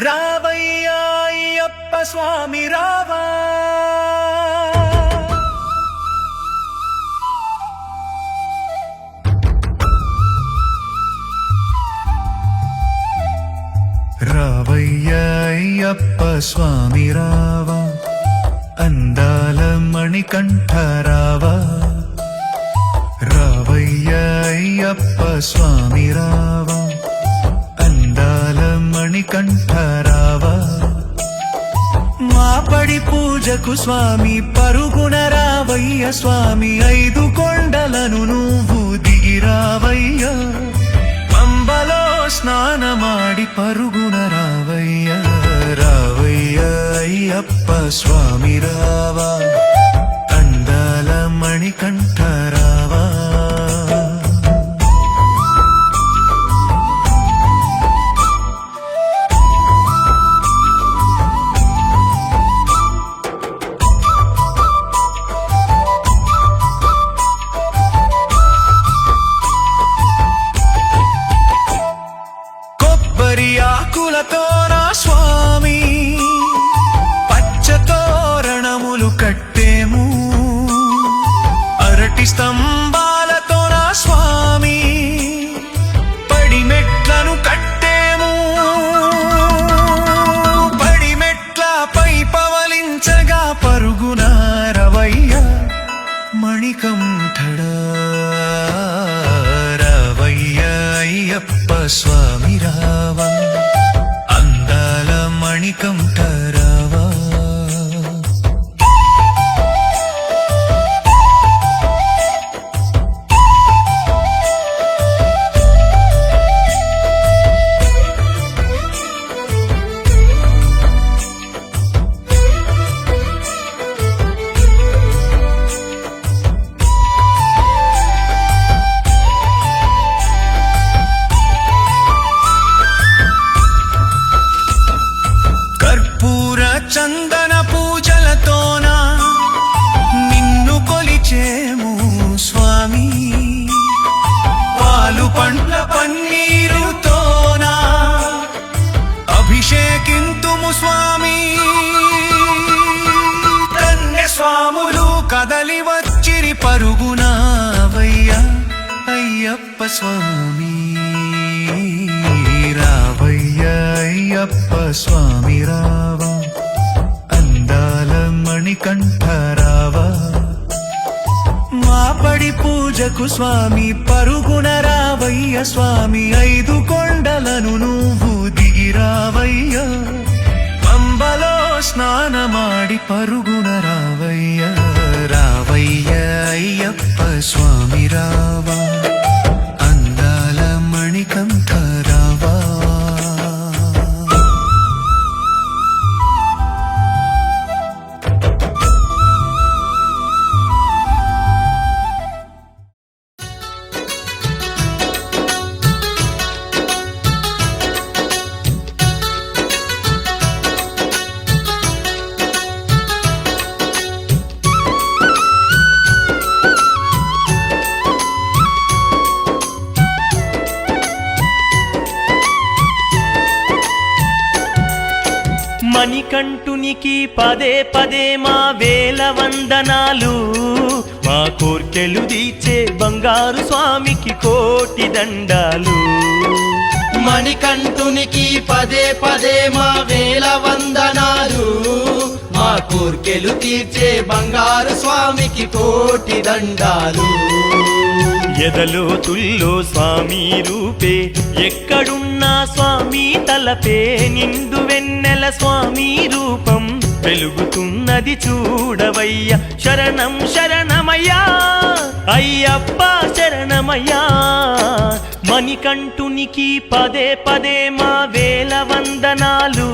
రావయ్యా అయ్యప్ప స్వామి రావా, రావయ్యా అయ్యప్ప స్వామి రావా, అందాల మణికంఠ రావా, రావయ్యా అయ్యప్ప స్వామి రావా, అందాల మణికంఠ రావా, మా పడి పూజకు స్వామి పరుగున రావయ్య స్వామి, 5 కొండలను నువ్వు దిగి రావయ్యా, పంబలో స్నానమాడి పరుగున రావయ్యా, రావయ్యా అయ్యప్ప స్వామి రావా, అందాల మణికంఠ రావా. రాతి స్తంభాలతో నా స్వామి పడిమెట్లను కట్టేము. పడిమెట్లపై పవలించగా పరుగున రవయ్య మణికంఠడా. రవయ్య అయ్యప్ప స్వామి రావా, అందాల మణికంఠ రావా. చందన పూజలతోన నిన్ను కొలిచేము స్వామి. పాలు పండ్ల పన్నీరుతోన అభిషేకింతుము స్వామి. ధన్య స్వాములు కదలి వచ్చిరి పరుగున వయ్య అయ్యప్ప స్వామి. రావయ్య అయ్యప్ప స్వామి రావా, అందాల మణికంఠ రావా. మా పడి పూజకు స్వామి పరుగున రావయ్య స్వామి. 5 కొండలను నువ్వు దిగి రావయ్య, పంబలో స్నానమాడి పరుగున రావయ్య. రావయ్య అయ్యప్ప స్వామి రావా, అందాల మణికంఠ రావా. మణికంఠునికి పదే పదే మా వేల వందనాలు. మా కోర్కెలు తీర్చే బంగారు స్వామికి కోటి దండాలు. మణికంఠునికి పదే పదే మా వేల వందనాలు. మా కోర్కెలు తీర్చే బంగారు స్వామికి కోటి దండాలు. ఎదలో తుల్లో స్వామి రూపే, ఎక్కడున్నా స్వామి తలపే. నిండు వెన్నెల స్వామి రూపం వెలుగుతున్నది చూడవయ్యా. శరణం శరణమయ్యా అయ్యప్ప శరణమయ్యా. మణికంఠునికి పదే పదే మా వేల వందనాలు.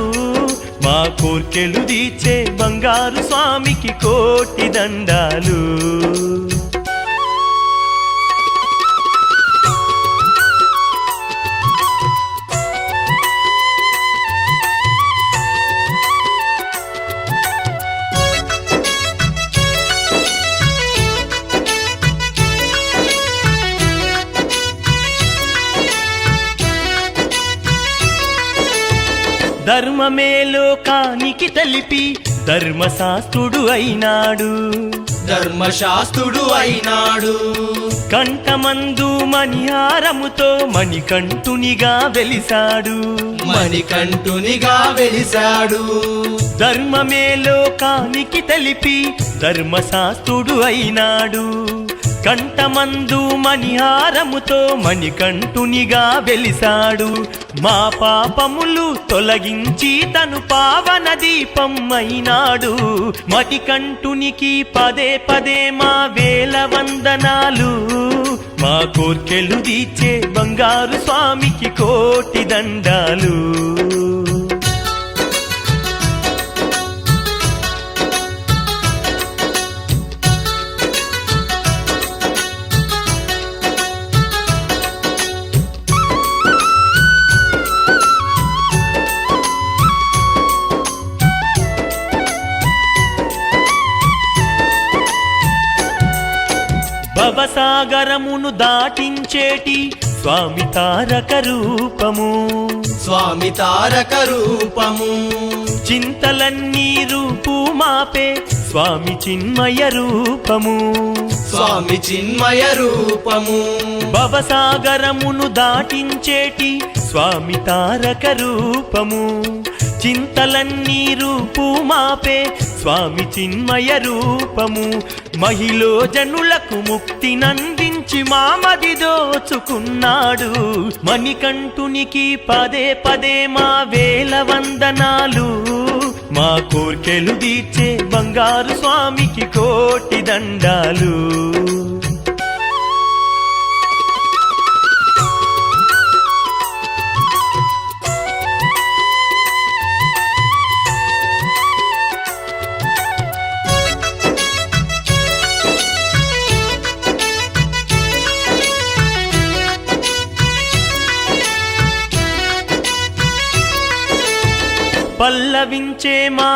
మా కోర్కెలు తీర్చే బంగారు స్వామికి కోటి దండాలు. ధర్మమే లోకానికి తెలిపి ధర్మశాస్త్రుడు అయినాడు. ధర్మశాస్త్రుడు అయినాడు. కంఠమందు మణిహారముతో మణికంఠునిగా వెలిసాడు. మణికంఠునిగా వెలిసాడు. ధర్మమే లోకానికి తెలిపి ధర్మశాస్త్రుడు అయినాడు. కంఠమందు మణిహారముతో మణికంఠునిగా వెలిసాడు. మా పాపములు తొలగించి తను పావన దీపం అయినాడు. మణికంఠునికి పదే పదే మా వేల వందనాలు. మా కోర్కెలు తీర్చే బంగారు స్వామికి కోటి దండాలు. భవసాగరమును దాటించేటి స్వామి తారక రూపము. స్వామి తారక రూపము. చింతలన్నీ రూపు మాపే స్వామి చిన్మయ రూపము స్వామి చిన్మయ రూపము భవసాగరమును దాటించేటి స్వామి తారక రూపము చింతలన్నీ రూపు మాపే స్వామి చిన్మయ రూపము మహిళ జనులకు ముక్తినందించి మామది దోచుకున్నాడు మణికంఠునికి పదే పదే మా వేల వందనాలు మా కోర్కెలు తీర్చే బంగారు స్వామికి కోటి దండాలు పల్లవించే మా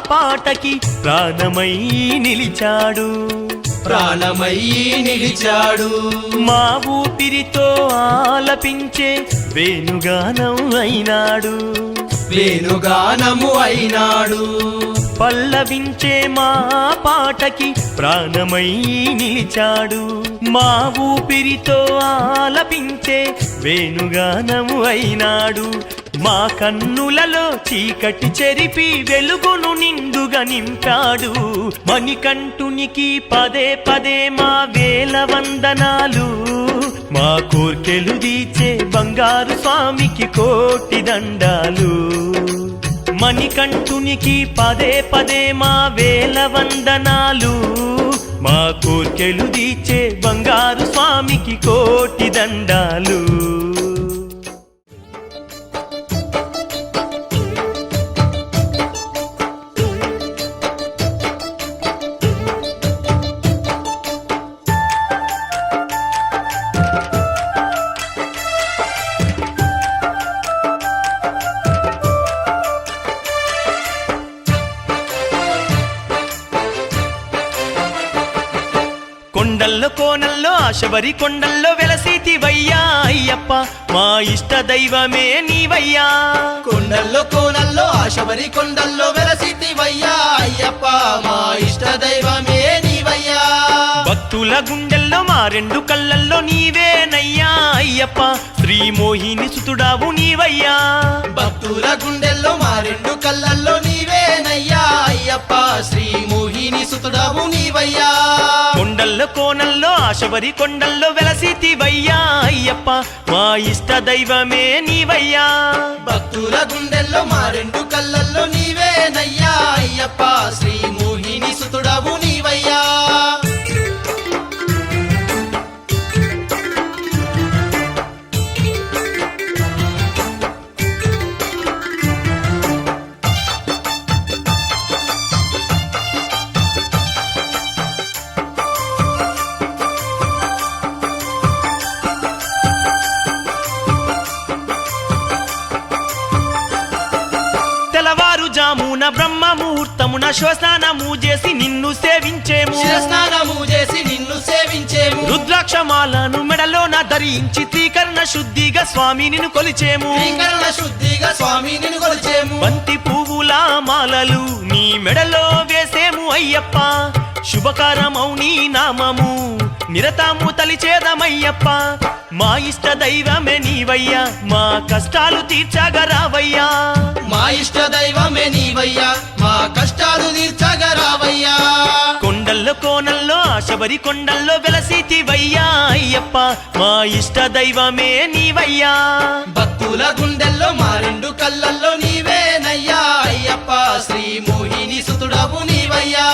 పాటకి ప్రాణమై నిలిచాడు ప్రాణమయ్యి నిలిచాడు మా ఊపిరితో ఆలపించే వేణుగానం అయినాడు వేణుగానము అయినాడు పల్లవించే మా పాటకి ప్రాణమై నిలిచాడు మా ఊపిరితో ఆలపించే వేణుగానము అయినాడు మా కన్నులలో చీకటి చెరిపి వెలుగును నిండుగా నింపాడు మణికంఠునికి పదే పదే మా వేల వందనాలు మా కోర్కెలు తీర్చే బంగారు స్వామికి కోటి దండాలు మణికంఠునికి పదే పదే మా వేల వందనాలు మా కోర్కెలు తీర్చే బంగారు స్వామికి కోటి దండాలు కొండల్లో కోనల్లో ఆశబరి కొండల్లో వెలసితివయ్యా అయ్యప్ప మా ఇష్ట దైవమే నీవయ్యా కొండల్లో కోనల్లో ఆశబరి కొండల్లో వెలసితివయ్యా అయ్యప్ప మా ఇష్ట దైవమే నీవయ్యా భక్తుల గుండెల్లో మా రెండు కళ్ళల్లో నీవేనయ్యా అయ్యప్ప శ్రీ మోహిని సుతుడావు నీవయ్యా భక్తుల గుండెల్లో మా రెండు కళ్ళల్లో నీవేనయ్యా అయ్యప్ప శ్రీ మోహిని సుతుడవు నీవయ్యా కొండల్లో కోనల్లో ఆశబరి కొండల్లో వెలసితివయ్యా అయ్యప్ప మా ఇష్ట దైవమే నీవయ్యా భక్తుల గుండెల్లో మా రెండు కళ్ళల్లో నీవేనయ్యా అయ్యప్ప శ్రీ మోహిని సుతుడవు నీవయ్యా తెల్లవారుజామున బ్రహ్మ ముహూర్తమున శ్వస్నానము చేసి నిన్ను సేవించేము స్నానము చేసి నిన్ను సేవించేము రుద్రాక్షమాలను మెడలోన ధరించి త్రీకరణ శుద్ధిగా స్వామి నిన్ను కొలిచేము శ్రీకరణ శుద్ధిగా స్వామి నిన్ను కొలిచేము బంతి పువ్వుల మాలలు నీ మెడలో వేసేము అయ్యప్ప శుభకరమౌ నీ నామము నిరతము తలిచేదమయ్యప్ప మా ఇష్ట దైవమే నీవయ్యా మా కష్టాలు తీర్చగరావయ్యా మా ఇష్ట దైవమే నీవయ్యా మా కష్టాలు తీర్చగరావయ్యా కొండల్లో కోనల్లో ఆశబరి కొండల్లో వెలసితివయ్యా అయ్యప్ప మా ఇష్ట దైవమే నీవయ్యా భక్తుల గుండెల్లో మా రెండు కళ్ళల్లో నీవేనయ్యా అయ్యప్ప శ్రీ మోహిని సుతుడవు నీవయ్యా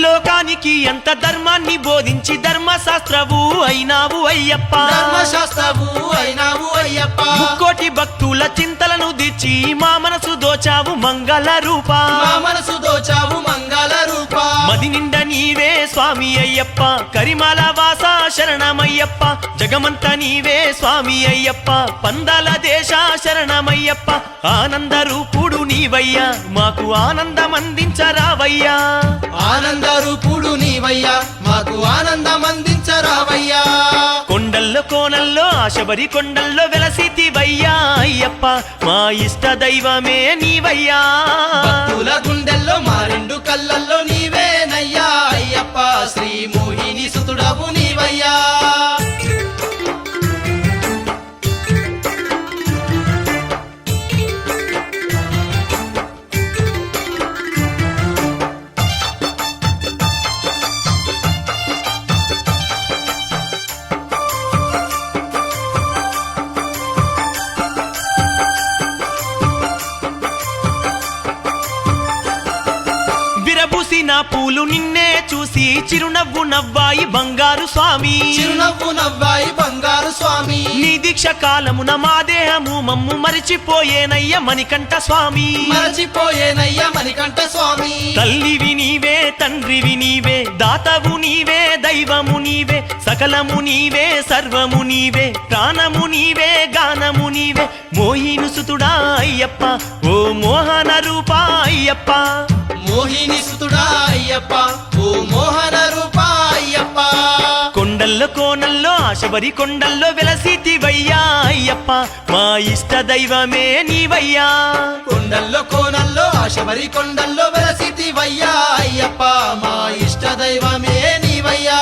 లోకానికి ఎంత ధర్మాన్ని బోధించి ధర్మశాస్త్రవు అయినావు అయ్యప్ప ధర్మశాస్త్రవు అయినావు అయ్యప్ప ముక్కోటి భక్తుల చింతలను దిచ్చి మా మనసు దోచావు మంగళ రూపా మా మనసు దోచావు మంగళ రూప మది నిండా నీవే స్వామి అయ్యప్ప కరిమాల వాస శరణమయ్యప్ప జగమంత నీవే స్వామి అయ్యప్ప పందాల దేశ శరణమయ్యప్ప ఆనంద రూపుడు నీవయ్యా మాకు ఆనందం అందించరావయ్యా ఆనంద రూపుడు నీవయ్యా మాకు ఆనందం అందించరావయ్యా కొండల్లో కోనల్లో ఆశబరి కొండల్లో వెలసితివయ్యా అయ్యప్ప మా ఇష్ట దైవమే నీవయ్యా భక్తుల గుండెల్లో మా రెండు కళ్ళల్లో నీవేనయ్యా అయ్యప్ప శ్రీ మోహిని సుతుడవు నీవయ్యా విరబూసిన పూలు నిన్నే చూసి చిరునవ్వు నవ్వాయి బంగారు స్వామి చిరునవ్వు నవ్వాయి బంగారు స్వామి నీ దీక్ష కాలమున మా దేహము మమ్ము మరిచిపోయేనయ్య మణికంఠ స్వామి మరచిపోయేనయ్యా మణికంఠ స్వామి తల్లివి నీవే తండ్రివి నీవే దాతవు నీవే దైవము నీవే సకలము నీవే సర్వము నీవే ప్రాణము నీవే గానము నీవే మోహిని సుతుడా అయ్యప్ప ఓ మోహన రూపా అయ్యప్ప మోహిని సుతుడా అయ్యప్ప ఓ మోహన రూపా అయ్యప్ప కొండల్లో కోనల్లో ఆశబరి కొండల్లో వెలసితివయ్యా అయ్యప్ప మా ఇష్ట దైవమే నీవయ్యా కొండల్లో కోనల్లో ఆశబరి కొండల్లో వెలసితివయ్యా అయ్యప్ప మా ఇష్ట దైవమే నీవయ్యా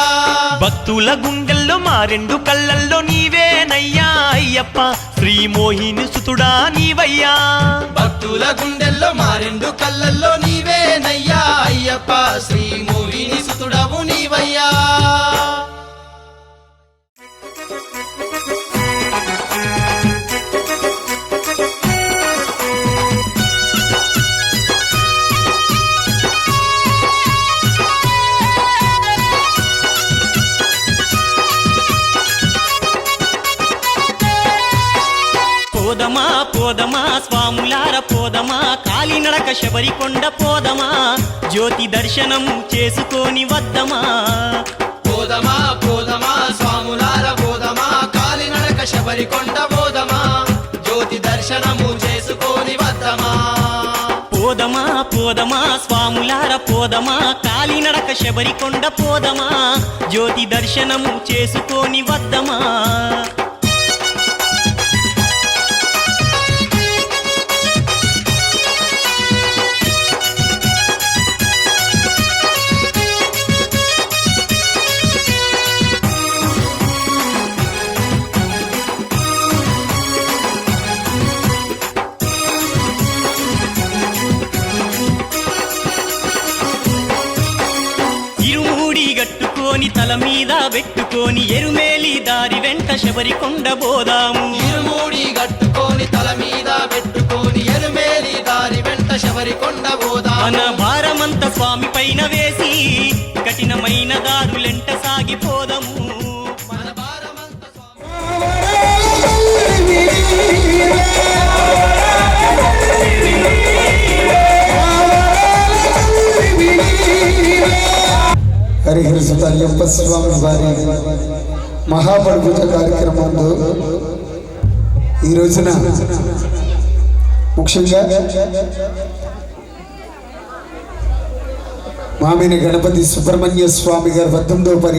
భక్తుల గుండెల్లో మా రెండు కళ్ళల్లో నీవేనయ్యా అయ్యప్ప శ్రీ మోహిని సుతుడా నీవయ్యా భక్తుల గుండెల్లో మా రెండు కళ్ళల్లో నీవేనయ్యా అయ్యప్ప శ్రీ మోహిని సుతుడవు నీవయ్యా పోదమా పోదమా స్వాములార పోదమా కాలినడక శబరికొండ పోదమా జ్యోతి దర్శనము చేసుకొని వద్దమా పోదమా పోదమా స్వాములార పోదమా కాలినడక శబరికొండ పోదమా జ్యోతి దర్శనము చేసుకొని వద్దమా పోదమా పోదమా స్వాములార పోదమా కాలినడక శబరికొండ పోదమా జ్యోతి దర్శనము చేసుకొని వద్దమా ఇరుమూడి గట్టుకొని తల మీద పెట్టుకొని ఎరుమేలి దారి వెంట శబరికొండ బోదాము ఇరుమూడి గట్టుకొని తల మీద పెట్టుకొని ఎరుమేలి దారి వెంట శబరికొండ పోదాము మన భారమంత స్వామి పైన వేసి కఠినమైన దారులెంట సాగిపోదము మన భారమంత స్వామి హరిహర సుతయ్యప్ప స్వామి వారి మహాపడిపూజ కార్యక్రమంలో ఈ రోజున ముఖ్యంగా మామిని గణపతి సుబ్రహ్మణ్య స్వామి గారి 19వ పరి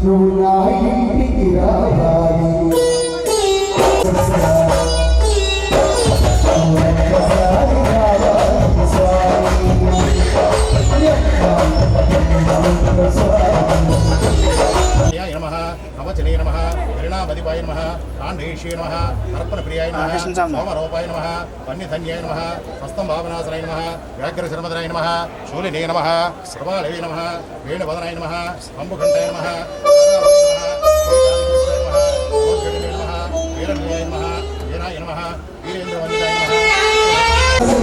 నువ్వు నా ఇంటికి రావాలి నమచనే నమ హరిణామధిపాయ నమ కాండేశ్వే నమ అర్పణప్రియాయ నమ సోమరూపాయ నమ వన్యధన్యాయ నమ హస్తం భావనాసనాయ నమ వ్యాఘ్రశర్మధనాయ నమ శూలినే నమ సర్వాలయ నమ వేణువదనాయ నమ అంబుఘంటాయ నమ వీరన్యాయ నమ వీరాయ నమ వీరేంద్రవందితాయ నమ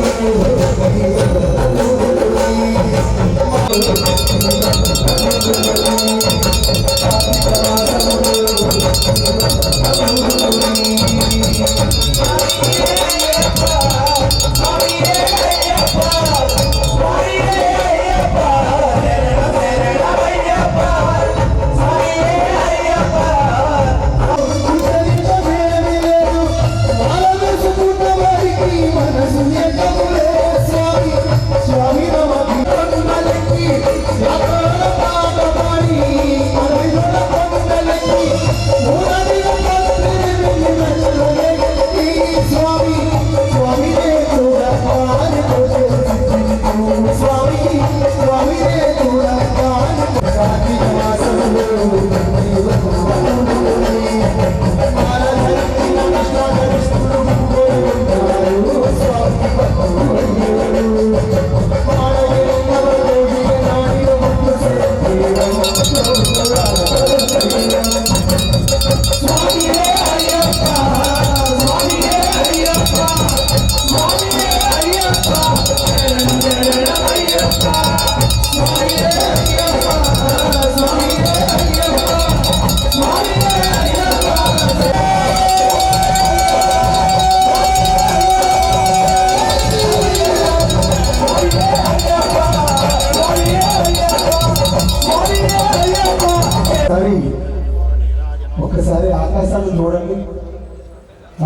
ఒకసారి ఆకాశాన్ని చూడండి.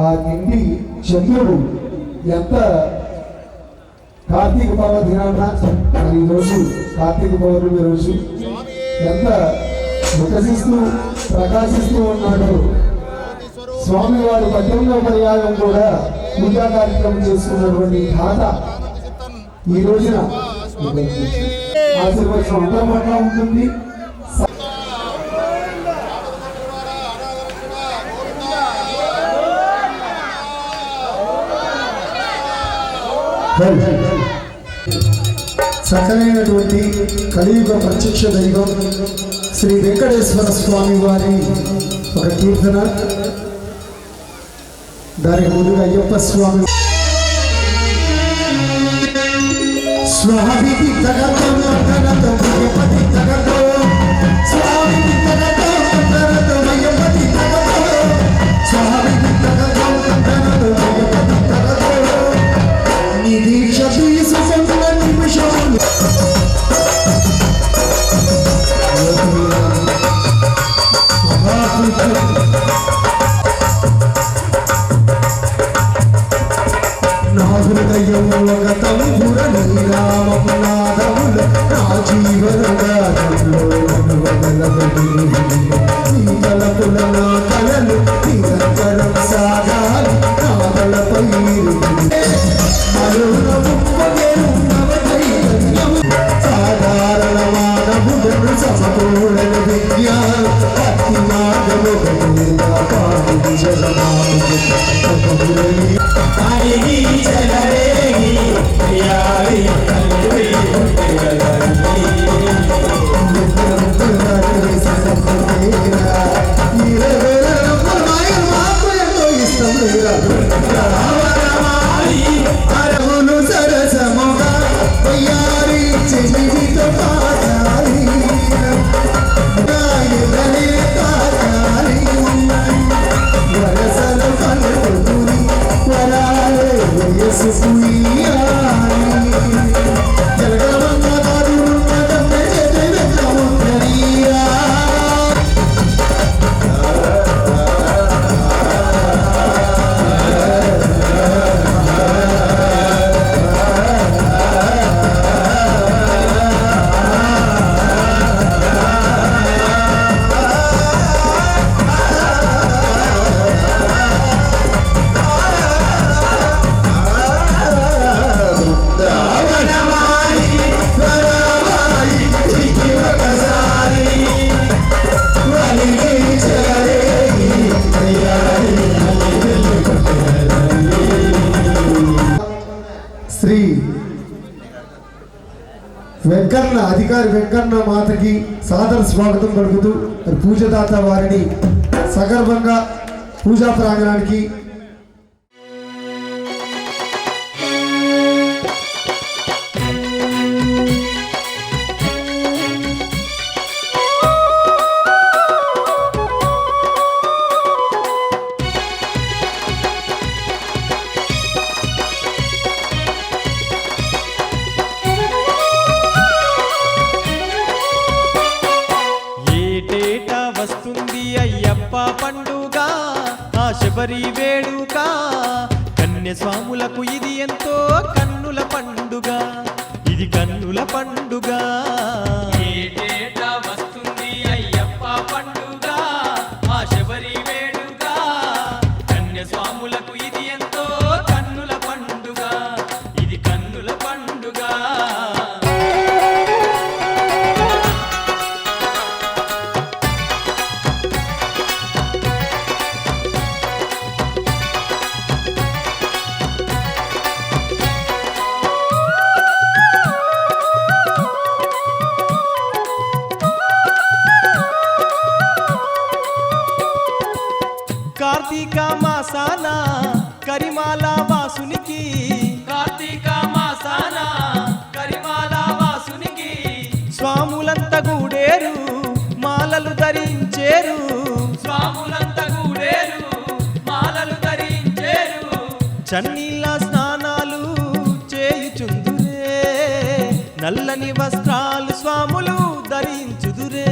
ఆ నిండి చంద్రుడు ఎంత కార్తీక పర్వదినాన ఈరోజు కార్తీక పౌర్ణమి రోజు ఎంత వికసిస్తూ ప్రకాశిస్తూ ఉన్నాడు. స్వామివారి 18వ పర్యాయం కూడా పూజా కార్యక్రమం చేసుకున్నటువంటి ఘాట ఈ రోజున ఆశీర్వచనం అందరి పట్ల ఉంటుంది. చక్కనైనటువంటి కలియుగ ప్రత్యక్ష దైవం శ్రీ వెంకటేశ్వర స్వామి వారి ఒక కీర్తన. దానికి ముందుగా అయ్యప్ప స్వామి స్వామి సాగాలి వెంకన్న అధికారి వెంకన్న మాతకి సాదర స్వాగతం పలుకుతూ పూజదాత వారిని సగర్వంగా పూజా ప్రాంగణానికి పండుగ ఆ శబరి వేడుక కన్యస్వాములకు ఇది ఎంతో కన్నుల పండుగ, ఇది కన్నుల పండుగ. ఏటేటా వస్తుంది అయ్యప్ప పండుగ ఆ శబరి వేడుక కన్యస్వాములకు ఇది ఎంతో కన్నుల పండుగ, ఇది కన్నుల పండుగ. కార్తీక మాసాన కరిమాల వాసునికి, కార్తీక మాసాన కరిమాల వాసునికి స్వాములంత గూడేరు మాలలు ధరించేరు, స్వాములంత గూడేరు మాలలు ధరించేరు. చన్నీళ్ళ స్నానాలు చేయుచుందురే, నల్లని వస్త్రాలు స్వాములు ధరించుదురే.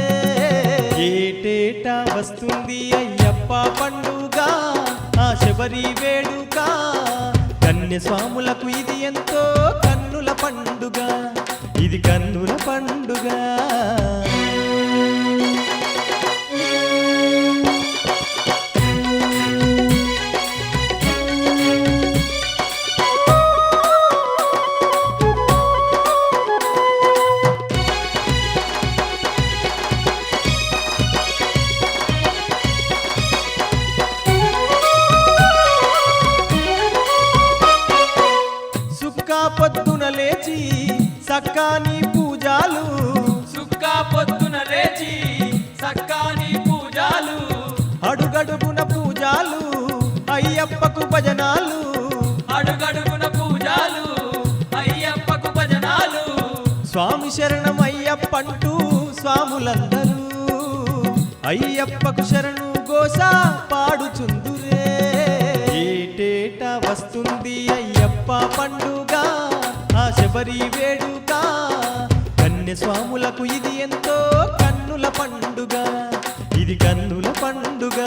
ఏటేటా వస్తుంది అయ్యప్ప పండుగ ఆ శబరి వేడుక కన్యస్వాములకు ఇది ఎంతో కన్నుల పండుగ, ఇది కన్నుల పండుగ. పొద్దున లేచి సక్కాని పూజాలు, సుక్కా పొద్దున లేచి సక్కాని పూజాలు, అడుగడుగున పూజాలు అయ్యప్పకు భజనాలు, అడుగడుగున పూజాలు అయ్యప్పకు భజనాలు. స్వామి శరణం అయ్యప్పంటూ స్వాములందరూ అయ్యప్పకు శరణు గోస పాడుచుందురే. ఏటేటా వస్తుంది అయ్యప్ప పండుగ ఆ శబరి వేడుక కన్యస్వాములకు ఇది ఎంతో కన్నుల పండుగ, ఇది కన్నుల పండుగ.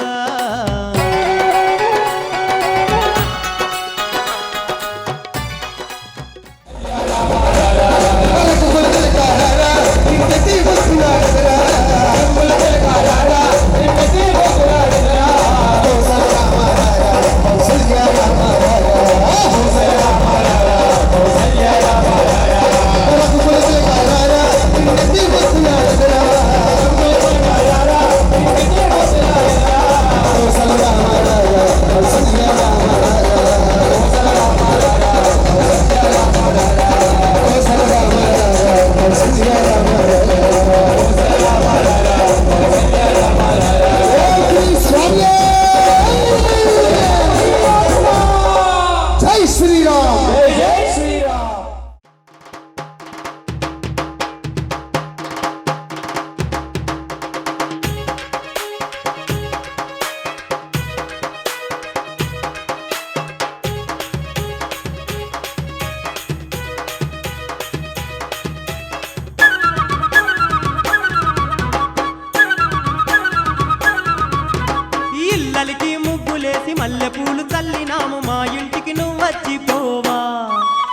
మల్లెపూలు చల్లినాము మా ఇంటికి నువ్వు వచ్చిపోవా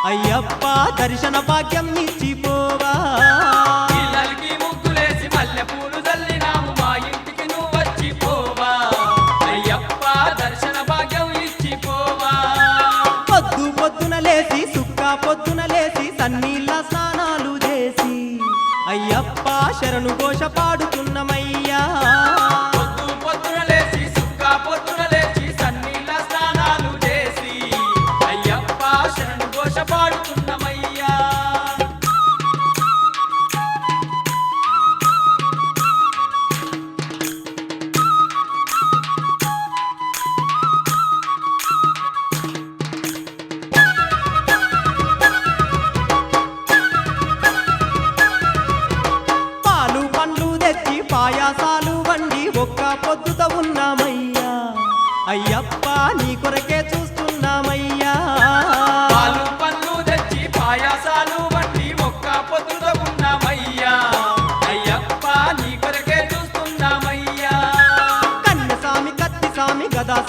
అయ్యప్ప దర్శన భాగ్యం ఇచ్చిపోవా. ఇళ్ళకి ముగ్గులేసి మల్లెపూలు చల్లినాము మా ఇంటికి నువ్వు వచ్చిపోవా అయ్యప్ప దర్శన భాగ్యం ఇచ్చిపోవా. పొద్దు పొద్దున లేసి సుక్కా పొద్దున లేసి సన్నీళ్ళ స్నానాలు చేసి అయ్యప్ప శరణు ఘోష పాడుతున్నమయ్యా.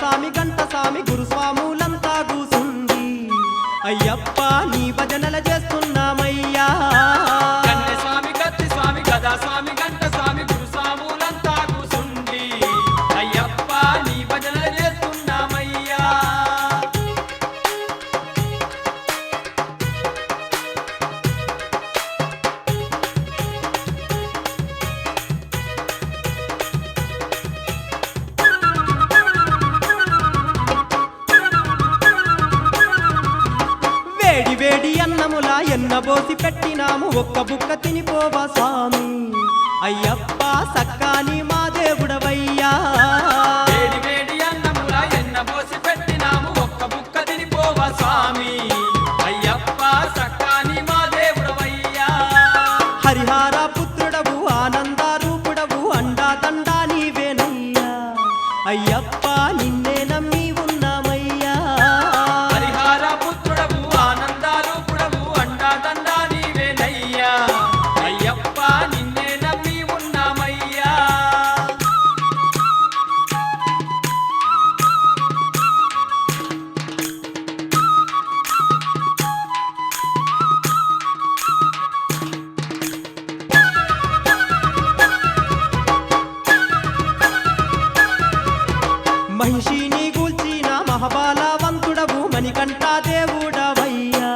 స్వామి గంట స్వామి గురుస్వాములంతా కూసుండి అయ్యప్ప నీ భజనల చేస్తున్నామయ్యా కన్నె స్వామి కత్తి స్వామి గదా స్వామి గంట స్వామి గురు స్వాములంతా కూసుండి అయ్యప్ప నీ భజన చేస్తున్నామయ్యా వేడి వేడి అన్నములా ఎన్నబోసి పెట్టినాము ఒక్క బుక్క తినిపోవా స్వామి అయ్యప్ప సక్కాని మా దేవుడవయ్యా వేడి వేడి అన్నముల ఎన్న పోసి పెట్టినాము ఒక్క బుక్క తినిపోవా స్వామి అయ్యప్ప సక్కాని మా దేవుడవయ్యా హరిహార పుత్రుడవు ఆనంద రూపుడవు అండా దండా నీవేనయ్యా అయ్యప్ప నిన్నే నమ్మి ఉన్నామయ్యా హరిహార పుత్రుడవు ఆనందారూపుడవు అండా దండా నీవేనయ్యా అయ్యప్ప నిన్నే నమ్మి ఉన్నామయ్యా మహిషిని గూల్చిన మహాబలవంతుడవు మణికంఠ దేవుడవయ్యా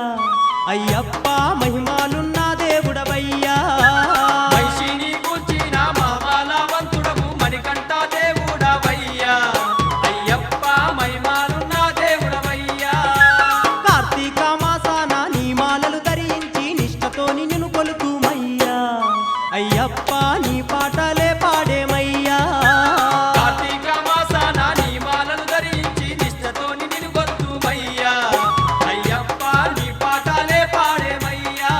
అయ్యప్ప మహిమాలున్న దేవుడవయ్యా వైశిని కూర్చిన మహాబలవంతుడవు మణికంఠ దేవుడవయ్యా అయ్యప్ప మహిమాలున్న దేవుడవయ్యా కార్తీక మాసాన నీ మాలలు ధరించి నిష్టతోని నిన్ను కొలుతుమయ్యా అయ్యప్ప నీ పాటలే పాడేమయ్యా కార్తీక మాసాన నీ మాలలు ధరించి నిష్టతోని నిన్ను గొంతుమయ్యా అయ్యప్ప నీ పాటలే పాడేమయ్యా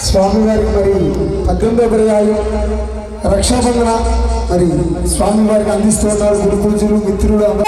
స్వామివారికి మరి 18వ పర్యాయం రక్షాబంధన మరి స్వామివారికి అందిస్తూ ఉన్నారు గురు పూజలు మిత్రులు అందరూ.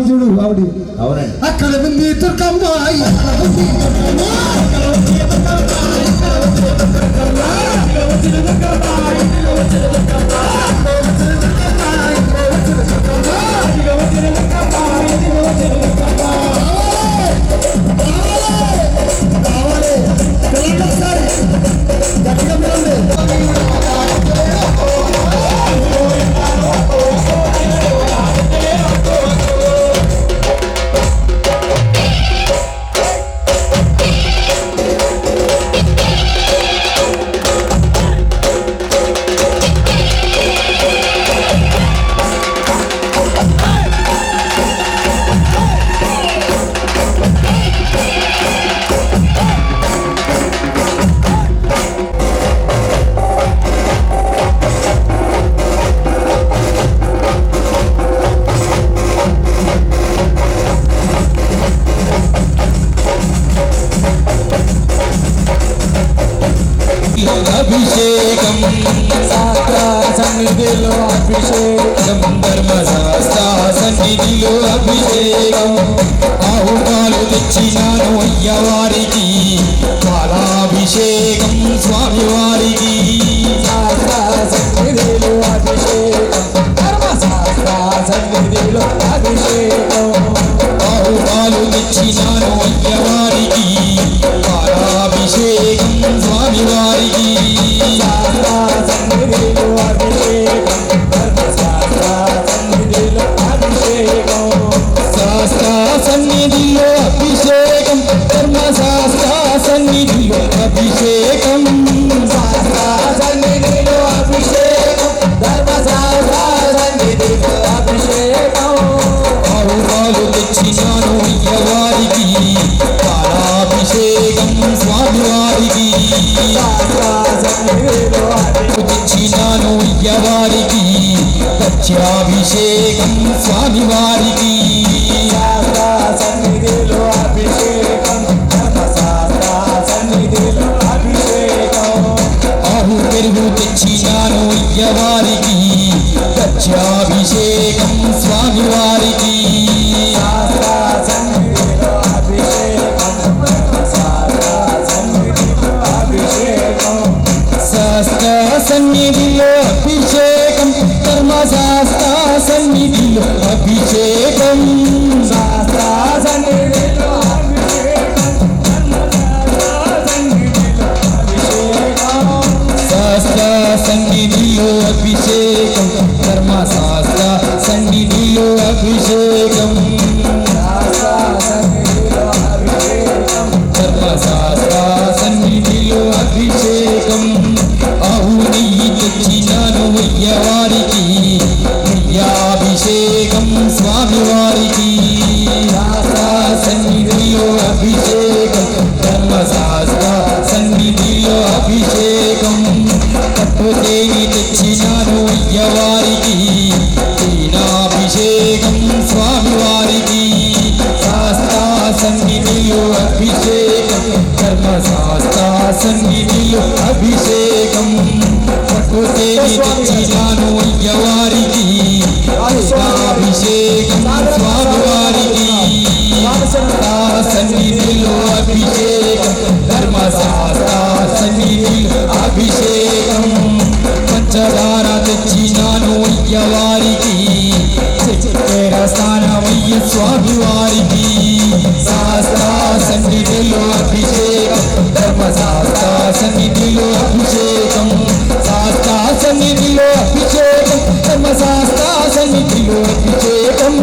చూడు ఆవిడ అవునండి. అక్కడ ఉంది దుర్గమ్మాయి అభిషేకం సన్నిధిలో అభిషేకం ధర్మశాస్త్ర సన్నిధిలో అభిషేకం ఆహుతాలు తెచ్చినాను అయ్యవారికి పాలాభిషేకం స్వామివారికి సన్నిధిలో అభిషేకం ధర్మశాస్త్ర సన్నిధిలో అభిషేకం ఆహుతాలు తెచ్చినాను అయ్యవారికి పాలాభిషేకం స్వామివారికి శాస్త్ర సన్నిధిలో అభిషేకం నిత్యాభిషేకం స్వామి వారికి సన్నిధిలో అభిషేకం సన్నిధిలో అభిషేకం ఆహు పెరుగు తెచ్చినాను అయ్యవారికి సత్యాభిషేకం స్వామి వారికి సన్నిధిలో అభిషేకం శాస్త్ర సన్నిధిలో అభిషేకం ధర్మశాస్త్ర సన్నిధిలో అభిషేకం శాస్త్ర సన్నిధిలో శాస్త్ర సన్నిధిలో అభిషేకం ధర్మశాస్త్ర సన్నిధిలో అభిషేకం ధర్మశాస్త్ర సన్నిధిలో అభిషేకం ఆవు నెయ్యి తెచ్చినాను అయ్యవారికి నెయ్యాభిషేకం స్వామి వారికి సన్నిధిలో అభిషేకం ధర్మశాస్త్ర సన్నిధిలో అభిషేకం తప్పుతేని తెచ్చినాను అయ్యవారికి తేనాభిషేకం స్వామి వారికి శాస్త్ర సన్నిధిలో అభిషేకం ధర్మశాస్త్ర సన్నిధిలో అభిషేకం పట్టుతేని తెచ్చినాను అయ్యవారికి అభిషేకం స్వామి వారికి సన్నిధిలో అభిషేకం ధర్మశాస్త్ర సన్నిధిలో అభిషేకం పంచదార తెచ్చినాను అయ్యవారికి చక్కెర స్నానమయ్య స్వామి వారికి శాస్త్ర సన్నిధిలో అభిషేకం ధర్మశాస్త్ర సన్నిధిలో అభిషేకం శాస్త్ర సన్నిధిలో అభిషేకం ధర్మశాస్త్ర సన్నిధిలో అభిషేకం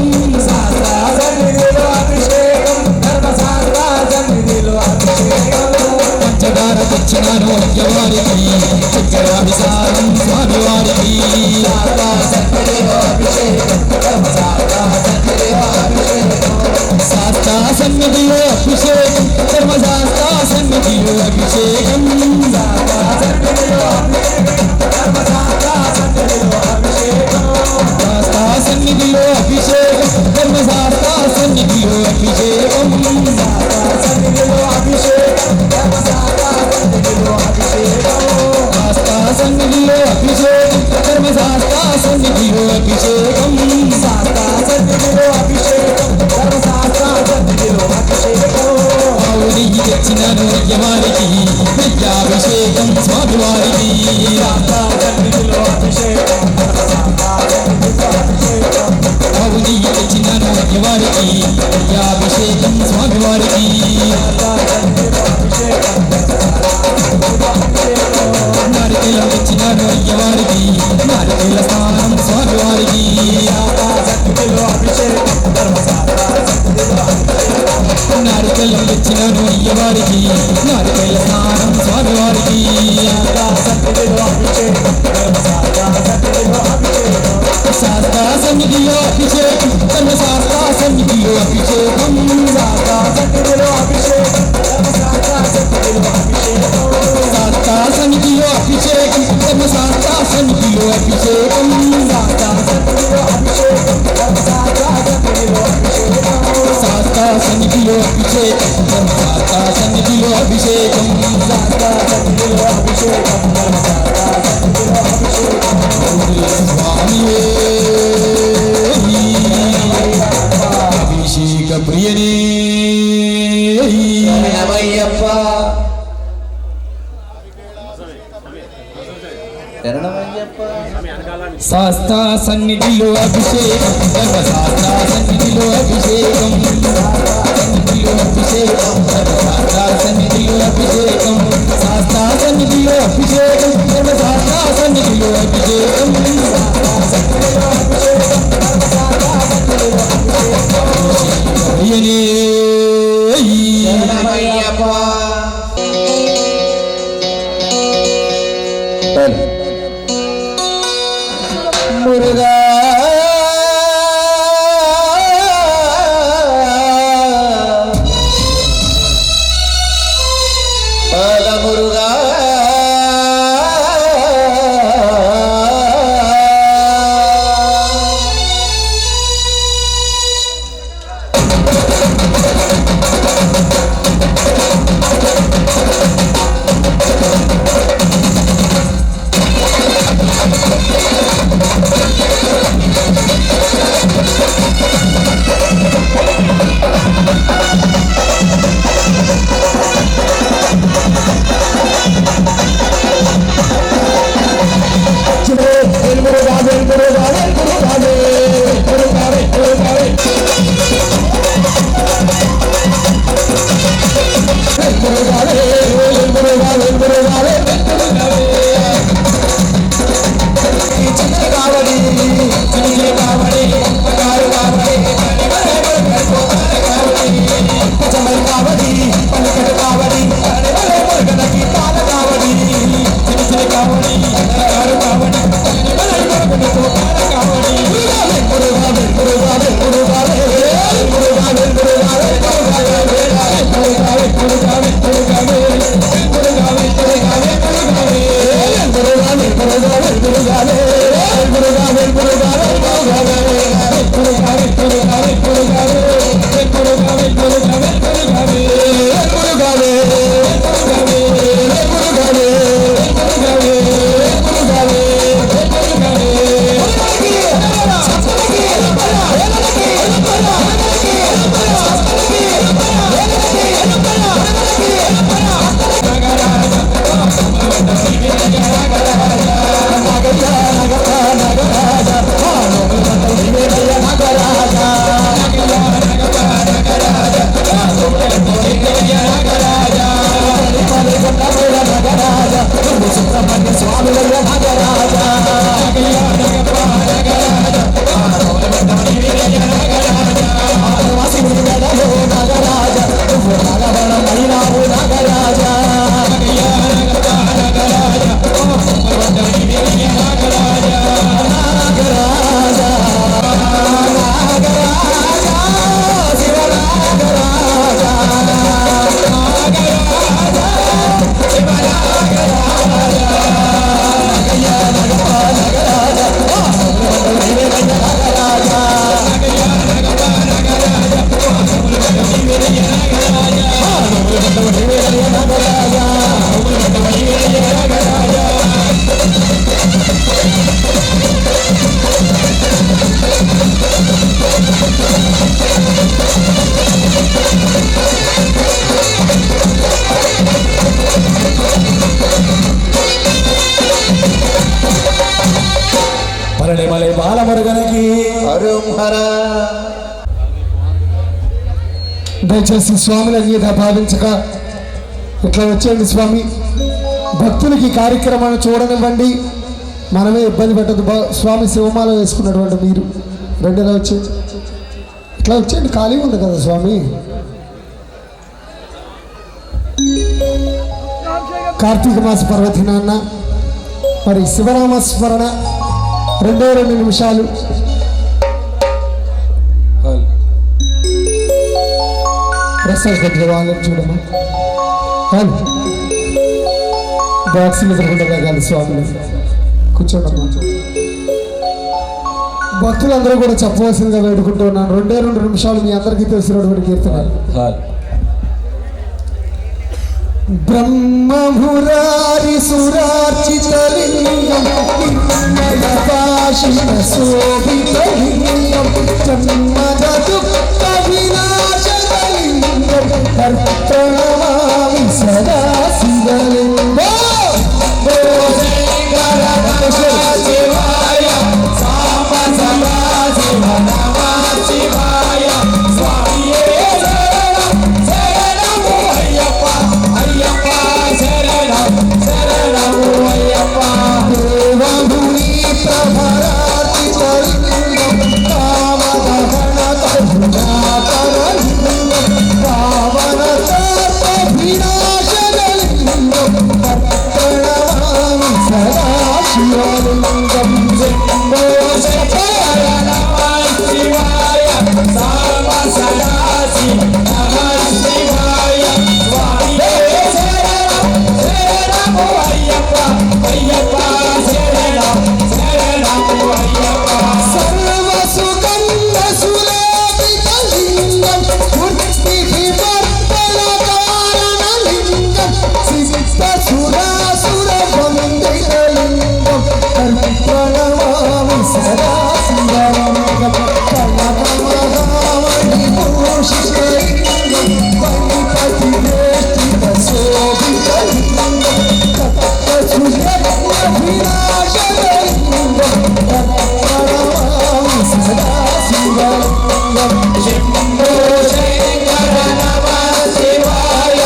శాస్త్ర సన్నిధిలో అభిషేకం ధర్మశాస్త్ర సన్నిధిలో అభిషేకం పంచదార తెచ్చినాను అయ్యవారికి చక్కెరాభిషేకం స్వామి వారికి శాస్త్ర సన్నిధిలో అభిషేకం ధర్మశాస్త్ర సన్నిధిలో అభిషేకం శాస్త్ర సన్నిధిలో అభిషేకం ధర్మశాస్త్ర సన్నిధిలో అభిషేకం శాస్త్ర సన్నిధిలో అభిషేకం ధర్మశాస్త్ర సన్నిధిలో అభిషేకం ఆవు నెయ్యి తెచ్చినాను అయ్యవారికి నెయ్యాభిషేకం స్వామి వారికి ఆవు నెయ్యి తెచ్చినాను అయ్యవారికి నెయ్యాభిషేకం స్వామి వారికి నారికేలం తెచ్చినాను అయ్యవారికి నారికేల స్నానం స్వామి వారికి నారికేలం తెచ్చినాను అయ్యవారికి నారికేల స్నానం స్వామి వారికి శాస్త్ర సన్నిధిలో అభిషేకం ధర్మశాస్త్ర సన్నిధిలో అభిషేకం శాస్త్ర సన్నిధిలో అభిషేకం శాస్త్ర సన్నిధిలో అభిషేకం ధర్మశాస్త్ర సన్నిధిలో అభిషేకం శాస్త్ర సన్నిధిలో అభిషేకం ధర్మశాస్త్ర సన్నిధిలో అభిషేకం స్వామియే అభిషేక ప్రియనే శాస్త్ర సన్నిధిలో అభిషేకం ధర్మశాస్త్ర సన్నిధిలో అభిషేకం సన్నిధిలో అభిషేకం ధర్మశాస్త్ర సన్నిధిలో అభిషేకం శాస్త్ర సన్నిధిలో అభిషేకం ధర్మశాస్త్ర సన్నిధిలో అభిషేకం ప్రియనే మురుగా మురుగా బాలమురుగనికి హర దయచేసి స్వామిని అంగీత భావించక ఇట్లా వచ్చేయండి స్వామి. భక్తులకి కార్యక్రమాన్ని చూడనివ్వండి, మనమే ఇబ్బంది పెట్టదు. స్వామి శివమాల వేసుకున్నటువంటి మీరు రెండులా వచ్చేయండి, ఇట్లా వచ్చేయండి. ఖాళీ ఉంది కదా స్వామి. కార్తీక మాస పర్వదినాన్న మరి శివనామస్మరణ 2 నిమిషాలు. ప్రసాద్ కొద్దిగా వాళ్ళని చూడమ్మా. బాక్సులు ఎదురుకుంటా కాదు స్వామిని కూర్చోండమ్మా. భక్తులందరూ కూడా చెప్పవలసిందిగా వేడుకుంటూ ఉన్నాను. 2 నిమిషాలు మీ అందరికీ తెలిసినటువంటి కీర్తనాలు. బ్రహ్మమురారి సురార్చితలింగం నిర్మలపాశిన శోభితలింగం జన్మద దుఃఖ వినాశకలింగం ప్రణమామి సదా శివలింగం. శివాయ సాంబ సదా శివ నమ శివాయ స్వామియే దేవముని ప్రభరాతి తలింగం కామదహన కరుణాకరలింగం పావన తాప వినాశకలింగం ప్రణమామి సదా శివలింగం. శంభో శంకర నమః శివాయ సాంబ సదా శివ నమః శివాయ స్వామియే సర్వసుగంధ సులేపితలింగం మూర్తిభివర్తనకారణలింగం సిద్ధ సురాసుర వందితలింగం ప్రణమామి సదా శివలింగం. కనకమహామణి భూషితలింగం పండితతి వేష్టిత శోభితలింగం ప్రణమామి సదా శివలింగం. శంభో శంకర నమః శివాయ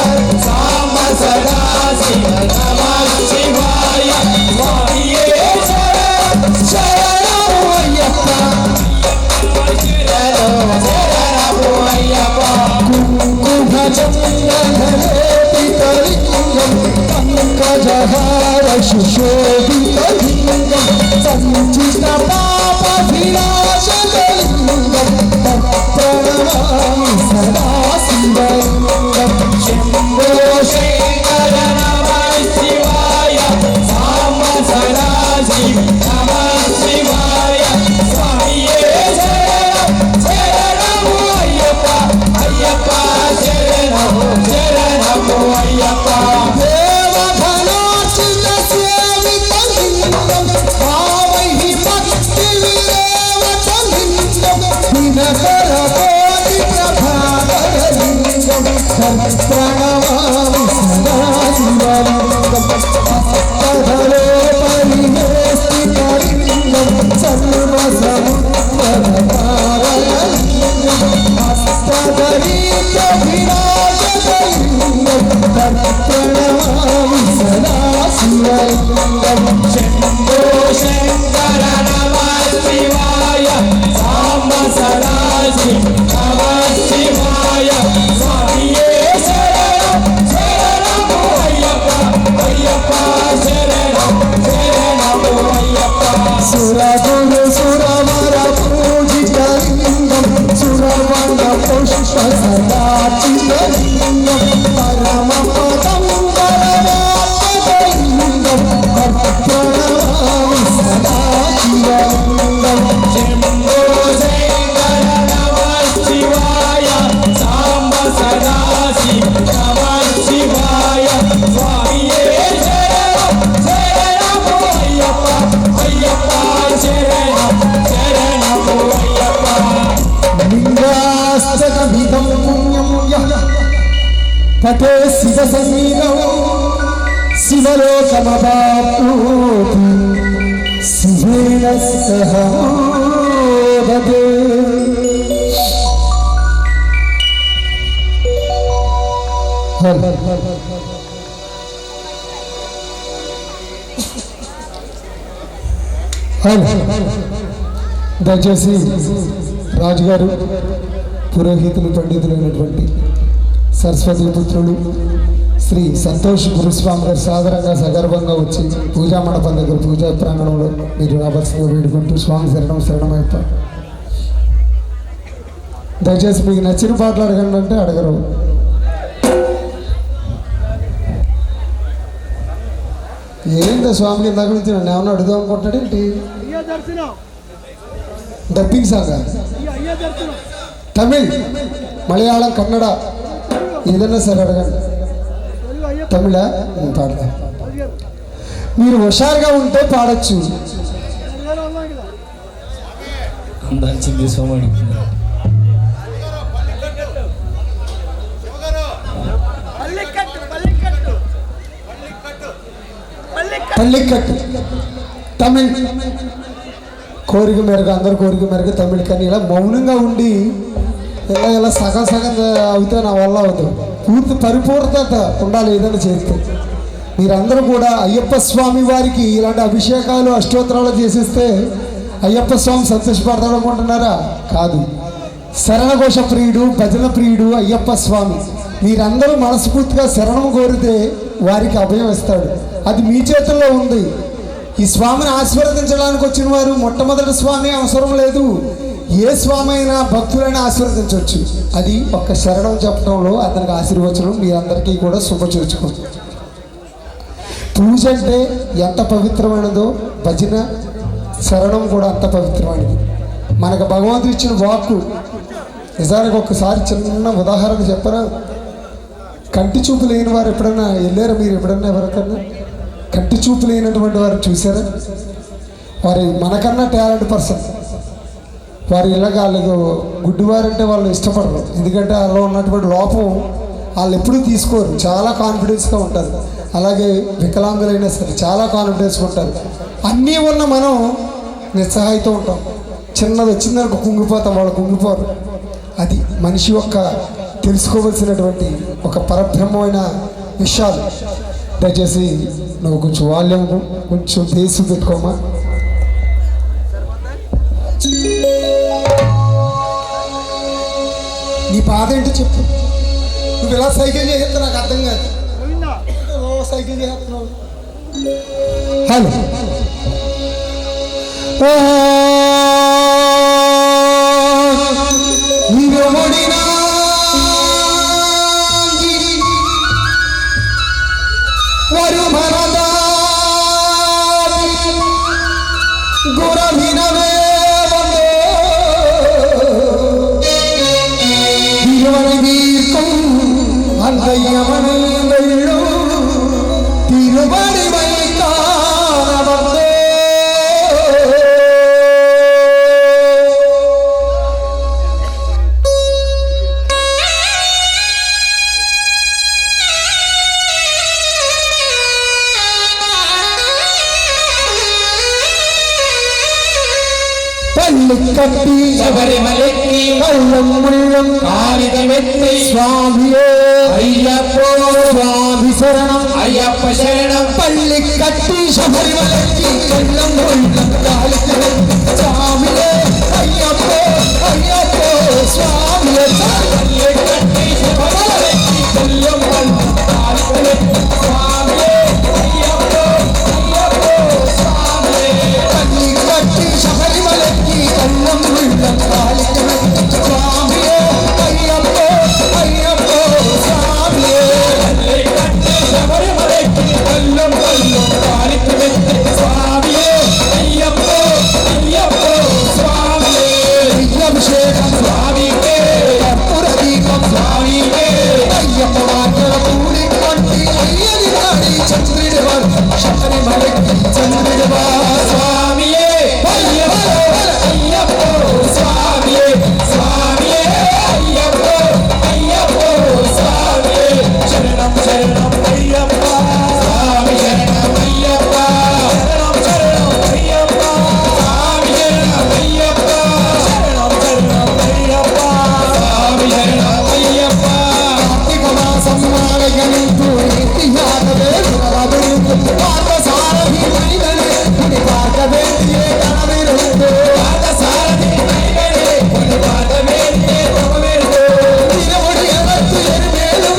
సాంబ సదా శివ నమః శివాయ స్వామియే శరణము అయ్యప్ప శరణము అయ్యప్ప. కుంకుమ చందనలేపితలింగం పంకజహార సుశోభితలింగం సంచిత పాప వినాశకలింగం ప్రణమామి సదా శివలింగం. శంభో శంకర నమః శివాయ సాంబ సదా శివ నమః శివాయ స్వామియే శరణము అయ్యప్ప అయ్యప్ప శరణము శరణము అయ్యప్ప. దేవధనార్చిత సేవితలింగం భావైః భక్తి విరేవతలింగం దినకర కోటి ప్రభాకరలింగం ప్రణమామి సదా శివలింగం. హస్తధలో పరివేష్టితలింగం సర్వసముద్రధారలింగం హస్తధరీత విరాజకలింగం ప్రణమామి సదా శివలింగం. శంభో శంకర నమః శివాయ సాంబ సదా శివ నమః శివాయ స్వామియే శరణము అయ్యప్ప అయ్యప్ప శరణము శరణము అయ్యప్ప. సురగురు సురవర పూజితలింగం సురవర పుష్ప సదాచితలింగం పరమ పదం పరమాత్మలింగం ప్రణమామి సదా శివలింగం. శంభో శంకర నమః శివాయ సాంబ సదా శివ నమః శివాయ స్వామియే శరణము అయ్యప్ప అయ్యప్ప శరణము శరణము అయ్యప్ప. లింగాస్తకమిదం పుణ్యం యః పఠే శివ సంగీతం శివలోకమవాప్నోతి శివేన సహ మోదతే. దయచేసి రాజుగారు పురోహితులు పండితులైనటువంటి సరస్వతి పుత్రులు శ్రీ సంతోష్ గురుస్వామి గారు సాదరంగా సగర్భంగా వచ్చి పూజా మండపం దగ్గర పూజా ప్రాంగణంలో మీరు రావాల్సిందిగా వేడుకుంటూ స్వామి శరణమైప. దయచేసి మీకు నచ్చిన పాటలు అడగండి అంటే అడగరు. ఏంటో స్వామికి ఇందాక నుంచి నన్ను ఏమన్నా అడుగుదాం అనుకుంటాడు ఏంటి? డబ్బింగ్ సాంగ్, తమిళ్, మలయాళం, కన్నడ ఏదన్నా సరే అడగండి. తమిళ పాడతా, మీరు హుషారుగా ఉంటే పాడచ్చు. అందాల్సింది సోమడి. పల్లికట్టు తమిళ్ కోరిక మేరకు, అందరు కోరిక మేరకు తమిళ్. కానీ ఇలా మౌనంగా ఉండి ఇలా సగం అవుతే నా వల్ల అవుతుంది. పూర్తి పరిపూర్ణత ఉండాలి ఏదైనా చేస్తే. మీరందరూ కూడా అయ్యప్ప స్వామి వారికి ఇలాంటి అభిషేకాలు అష్టోత్తరాలు చేసేస్తే అయ్యప్ప స్వామి సంతోషపడతాడు అనుకుంటున్నారా? కాదు. శరణఘోష ప్రియుడు, భజన ప్రియుడు అయ్యప్ప స్వామి. మీరందరూ మనస్ఫూర్తిగా శరణం కోరితే వారికి అభయం ఇస్తాడు. అది మీ చేతుల్లో ఉంది. ఈ స్వామిని ఆశీర్వదించడానికి వచ్చిన వారు మొట్టమొదటి స్వామి అవసరం లేదు. ఏ స్వామి అయినా భక్తులైనా ఆశీర్వదించవచ్చు. అది ఒక్క శరణం చెప్పడంలో అతనికి ఆశీర్వచనం మీ అందరికీ కూడా శుభచూచుకుంది. పూజ అంటే ఎంత పవిత్రమైనదో భజన శరణం కూడా అంత పవిత్రమైనది. మనకు భగవంతుడు ఇచ్చిన వాక్కు. నిజానికి ఒక్కసారి చిన్న ఉదాహరణ చెప్పరా? కంటి చూపు లేని వారు ఎప్పుడైనా వెళ్ళారా? మీరు ఎప్పుడన్నా ఎవరికన్నా కంటి చూపు లేనటువంటి వారు చూసారా? వారి మనకన్నా టాలెంట్ పర్సన్. వారు ఇలాగ వాళ్ళకు గుడ్డివారంటే వాళ్ళు ఇష్టపడరు. ఎందుకంటే వాళ్ళలో ఉన్నటువంటి లోపం వాళ్ళు ఎప్పుడూ తీసుకోరు. చాలా కాన్ఫిడెన్స్గా ఉంటారు. అలాగే వికలాంగులైనా సరే చాలా కాన్ఫిడెన్స్గా ఉంటారు. అన్నీ ఉన్న మనం నిస్సహాయతో ఉంటాం. చిన్నది వచ్చిందనుకో కుంగిపోతాం, వాళ్ళు కుంగిపోరు. అది మనిషి యొక్క తెలుసుకోవలసినటువంటి ఒక పరబ్రహ్మమైన విషయాలు. దయచేసి నువ్వు కొంచెం వాల్యం కొంచెం బేసు పెట్టుకోమా. నీ బాధ ఏంటో చెప్పు. నువ్వు ఇలా సైకిల్ చేస్తే నాకు అర్థం కాదు. సైకిల్ చేస్తున్నావు. హలో, తిరుబడి కట్టి శబరిమలెక్కి కళ్ళం ముళ్ళం కాలిదమెత్తి స్వామియే అయ్యప్ప స్వామి శరణం అయ్యప్ప శరణం. పల్లి కట్టి శబరిమలెక్కి కళ్ళం ముళ్ళం కాలిదమెత్తి స్వామియే అయ్యప్ప అయ్యప్ప స్వామియే. పల్లి కట్టి శబరిమలెక్కి కళ్ళం ముళ్ళం కాలిదమెత్తి స్వామియే అయ్యప్ప అయ్యప్ప స్వామియే. పల్లి కట్టి శబరిమలెక్కి కళ్ళం ముళ్ళం కాలిదమెత్తి స్వామియే అయ్యప్ప అయ్యప్ప స్వామియే. పల్లి కట్టి శబరిమలెక్కి కళ్ళం ముళ్ళం కాలిదమెత్తి స్వామియే అయ్యప్ప అయ్యప్ప స్వామియే. అభిషేకం స్వామికే కర్పూర దీపం స్వామికే అయ్యప్ప వాక్యల కూడి కొట్టి అయ్యప్ప நின்று நீதியாகவே உறவிருந்து பார்த்த சாரதி மனிதனே உன்னை பார்க்க வேண்டிய கனவிருந்து பார்த்த சாரதி மனிதனே உன்னை பார்க்க வேண்டிய கனவிருந்து திருமுடி எவர்த்து எருமேலும்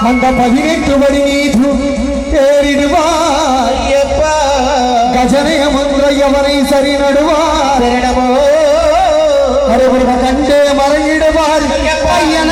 அந்த 18 படி நீது தேறிடுவார் கஜனைய மந்திரையவனை சரி நடுவார் கண்டே மறையிடுவார் ஐயன